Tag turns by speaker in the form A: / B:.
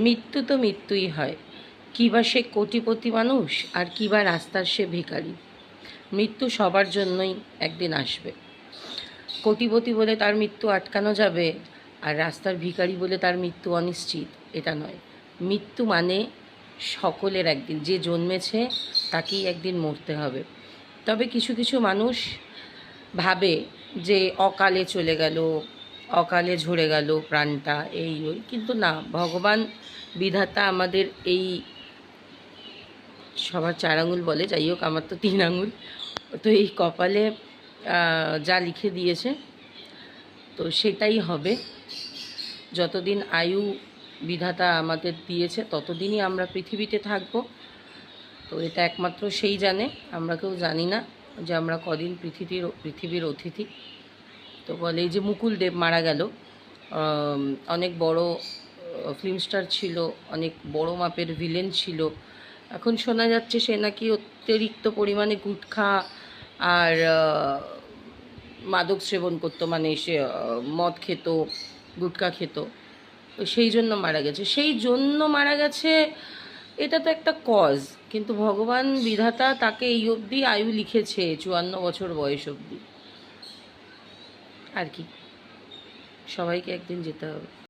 A: মৃত্যু তো মৃত্যুই হয়। কী বা সে কোটিপতি মানুষ, আর কী বা রাস্তার সে ভিখারি। মৃত্যু সবার জন্যই একদিন আসবে। কোটিপতি বলে তার মৃত্যু আটকানো যাবে, আর রাস্তার ভিখারি বলে তার মৃত্যু অনিশ্চিত, এটা নয়। মৃত্যু মানে সকলের একদিন, যে জন্মেছে তাকেই একদিন মরতে হবে। তবে কিছু কিছু মানুষ ভাবে যে অকালে চলে গেল, অকালে ঝরে গেল প্রাণটা, এই ওই, কিন্তু না, ভগবান বিধাতা আমাদের এই, সবার 4 আঙুল বলে, যাই হোক আমার তো 3 আঙুল, তো এই কপালে যা লিখে দিয়েছে তো সেটাই হবে। যতদিন আয়ু বিধাতা আমাদের দিয়েছে ততদিনই আমরা পৃথিবীতে থাকব। তো এটা একমাত্র সেই জানে, আমরা কেউ জানি না যে আমরা কদিন পৃথিবীর অতিথি। তো বলে এই যে মুকুল দেব মারা গেল, অনেক বড় ফিল্ম স্টার ছিল, অনেক বড় মাপের ভিলেন ছিল। এখন শোনা যাচ্ছে সে নাকি অতিরিক্ত পরিমাণে গুটখা আর মাদক সেবন করতো, মানে সে মদ খেত, গুটখা খেত, তো সেই জন্য মারা গেছে। সেই জন্য মারা গেছে, এটা তো একটা কজ, কিন্তু ভগবান বিধাতা তাকে এই অবধি আয়ু লিখেছে, 54 বছর বয়স অবধি। আর কি, সবাইকে একদিন যেতে হবে।